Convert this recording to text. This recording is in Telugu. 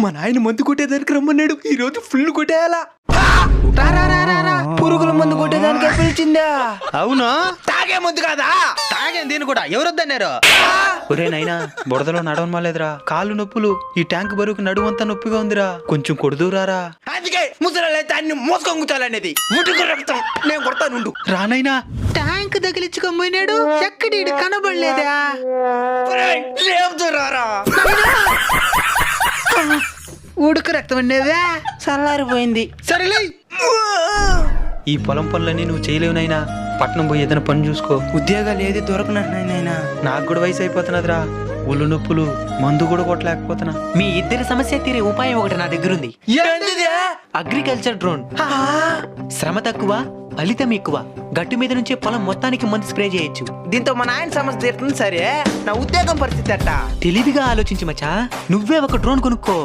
మా నాయన మందు కొట్టే దగ్గర రమ్మన్నాడు. ఈ రోజు ఫుల్ కొట్టేయాలా. పురుగుల మందు కొట్టేదానికే పిలిచిందా? అవునా? తాగే మందు కాదా? తాగాను దీన్ని కూడా. ఎవరొద్దన్నారు? ఒరే నైనా, బుడదలో నడవని మాలేదురా, కాళ్ళు నొప్పులు, ఈ ట్యాంక్ బరువుకు నడువంతా నొప్పిగా ఉందిరా, కొంచెం కొడుదూరారా. అందుకే ముసలైతే అన్ని మోసుకొంగుతాలనేది. ముట్టుకు రక్తం నేను కొడతానుండు. రానైనా ట్యాంక్ తగిలించుకోపోయినాడు. ఎక్కడి కనబడలేదా? లేపుతురారా? ఉడుకు రక్తం అనేవా? చల్లారిపోయింది. సరేలే, ఈ పొలం పనులన్నీ నువ్వు చేయలేవునైనా. పట్నం పోయి ఏదైనా పని చూసుకో. ఉద్యోగాలు ఏది దొరకనైనా. నాకు కూడా వయసు అయిపోతున్నదిరా, ఒళ్ళు నొప్పులు, మందు కూడా కొట్టలేకపోతున్నా. మీ ఇద్దరి సమస్య తీరే ఉపాయం ఒకటి నా దగ్గర ఉంది. Agriculture drone. శ్రమ తక్కువ, ఫలితం ఎక్కువ. గట్టు మీద నుంచే పొలం మొత్తానికి మందు స్ప్రే చేయొచ్చు. దీంతో మా నాయన సమస్య తీరుతుంది. సరే, నా ఉద్యోగం పరిస్థితి అట్టా. తెలివిగా ఆలోచించి మచ్చా, నువ్వే ఒక డ్రోన్ కొనుక్కో.